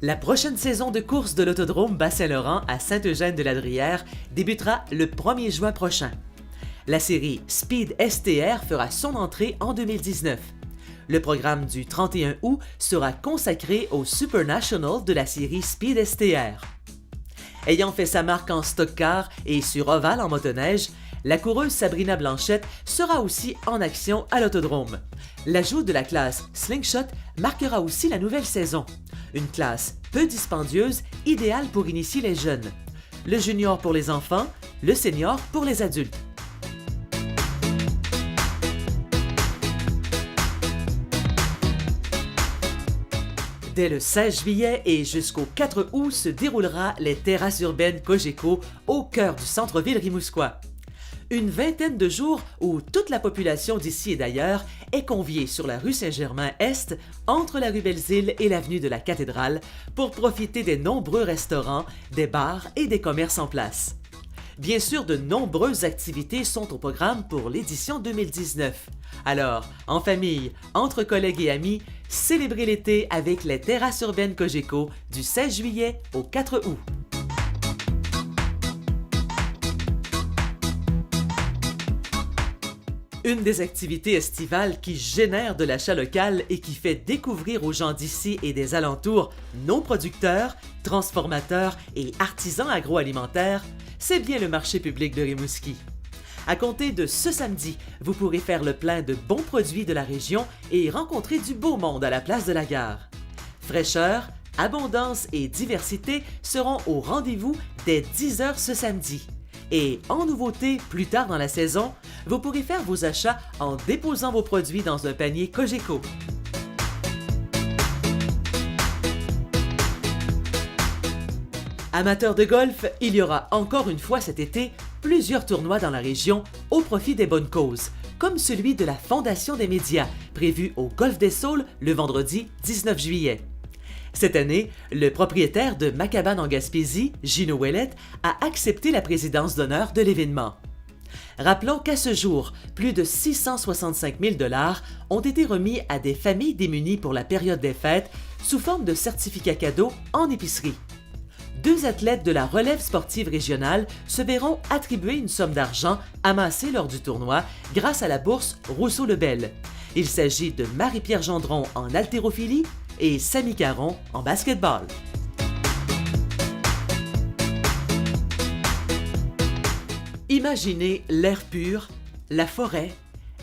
La prochaine saison de course de l'autodrome Bas-Saint-Laurent à Saint-Eugène-de-la-Drière débutera le 1er juin prochain. La série Speed STR fera son entrée en 2019. Le programme du 31 août sera consacré au Super National de la série Speed STR. Ayant fait sa marque en stock car et sur ovale en motoneige, la coureuse Sabrina Blanchette sera aussi en action à l'autodrome. L'ajout de la classe Slingshot marquera aussi la nouvelle saison. Une classe peu dispendieuse, idéale pour initier les jeunes. Le junior pour les enfants, le senior pour les adultes. Dès le 16 juillet et jusqu'au 4 août se déroulera les terrasses urbaines Cogeco au cœur du centre-ville rimouskois. Une vingtaine de jours où toute la population d'ici et d'ailleurs est conviée sur la rue Saint-Germain-Est, entre la rue Belzile et l'avenue de la Cathédrale, pour profiter des nombreux restaurants, des bars et des commerces en place. Bien sûr, de nombreuses activités sont au programme pour l'édition 2019. Alors, en famille, entre collègues et amis, célébrez l'été avec les terrasses urbaines Cogeco du 16 juillet au 4 août. Une des activités estivales qui génère de l'achat local et qui fait découvrir aux gens d'ici et des alentours nos producteurs, transformateurs et artisans agroalimentaires, c'est bien le marché public de Rimouski. À compter de ce samedi, vous pourrez faire le plein de bons produits de la région et rencontrer du beau monde à la place de la gare. Fraîcheur, abondance et diversité seront au rendez-vous dès 10h ce samedi. Et en nouveauté, plus tard dans la saison, vous pourrez faire vos achats en déposant vos produits dans un panier Cogeco. Amateurs de golf, il y aura encore une fois cet été plusieurs tournois dans la région au profit des bonnes causes, comme celui de la Fondation des médias, prévu au Golfe des Saules le vendredi 19 juillet. Cette année, le propriétaire de Macabane en Gaspésie, Gino Ouellette, a accepté la présidence d'honneur de l'événement. Rappelons qu'à ce jour, plus de 665 000 $ ont été remis à des familles démunies pour la période des fêtes sous forme de certificats cadeaux en épicerie. 2 athlètes de la relève sportive régionale se verront attribuer une somme d'argent amassée lors du tournoi grâce à la bourse Rousseau-Lebel. Il s'agit de Marie-Pierre Gendron en haltérophilie et Samy Caron en basketball. Imaginez l'air pur, la forêt,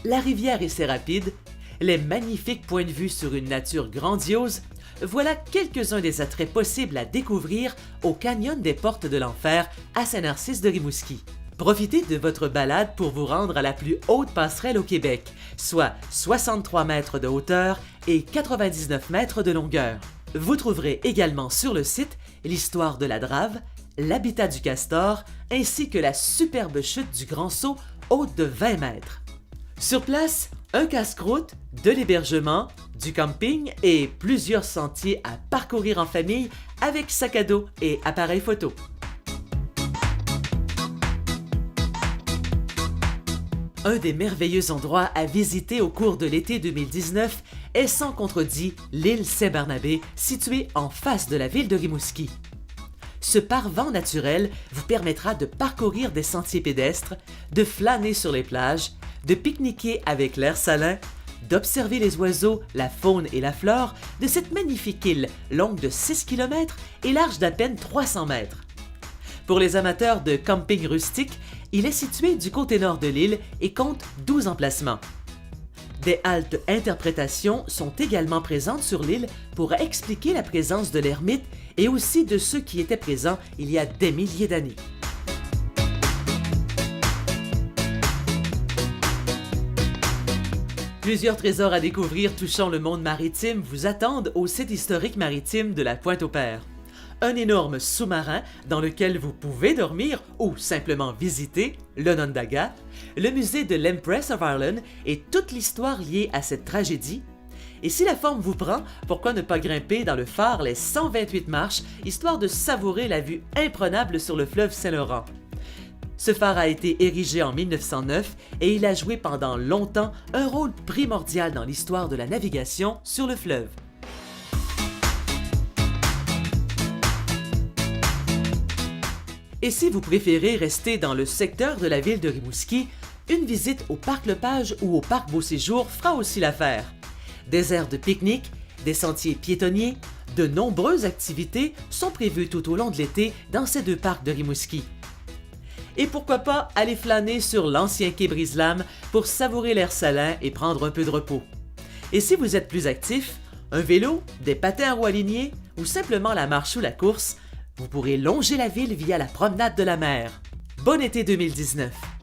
la rivière et ses rapides, les magnifiques points de vue sur une nature grandiose. Voilà quelques-uns des attraits possibles à découvrir au Canyon des Portes de l'Enfer à Saint-Narcisse de Rimouski. Profitez de votre balade pour vous rendre à la plus haute passerelle au Québec, soit 63 mètres de hauteur et 99 mètres de longueur. Vous trouverez également sur le site l'histoire de la Drave, l'habitat du castor, ainsi que la superbe chute du Grand Saut haute de 20 mètres. Sur place, un casse-croûte, de l'hébergement, du camping et plusieurs sentiers à parcourir en famille avec sac à dos et appareil photo. Un des merveilleux endroits à visiter au cours de l'été 2019 est sans contredit l'île Saint-Barnabé, située en face de la ville de Rimouski. Ce paravent naturel vous permettra de parcourir des sentiers pédestres, de flâner sur les plages, de pique-niquer avec l'air salin, d'observer les oiseaux, la faune et la flore de cette magnifique île longue de 6 km et large d'à peine 300 mètres. Pour les amateurs de camping rustique, il est situé du côté nord de l'île et compte 12 emplacements. Des haltes interprétations sont également présentes sur l'île pour expliquer la présence de l'ermite et aussi de ceux qui étaient présents il y a des milliers d'années. Plusieurs trésors à découvrir touchant le monde maritime vous attendent au site historique maritime de la Pointe-au-Père. Un énorme sous-marin dans lequel vous pouvez dormir ou simplement visiter l'Onondaga, le musée de l'Empress of Ireland et toute l'histoire liée à cette tragédie. Et si la forme vous prend, pourquoi ne pas grimper dans le phare les 128 marches, histoire de savourer la vue imprenable sur le fleuve Saint-Laurent. Ce phare a été érigé en 1909 et il a joué pendant longtemps un rôle primordial dans l'histoire de la navigation sur le fleuve. Et si vous préférez rester dans le secteur de la ville de Rimouski, une visite au Parc Lepage ou au Parc Beau Séjour fera aussi l'affaire. Des aires de pique-nique, des sentiers piétonniers, de nombreuses activités sont prévues tout au long de l'été dans ces deux parcs de Rimouski. Et pourquoi pas aller flâner sur l'ancien quai Brise-Lames pour savourer l'air salin et prendre un peu de repos. Et si vous êtes plus actif, un vélo, des patins à roues alignées ou simplement la marche ou la course, vous pourrez longer la ville via la promenade de la mer. Bon été 2019!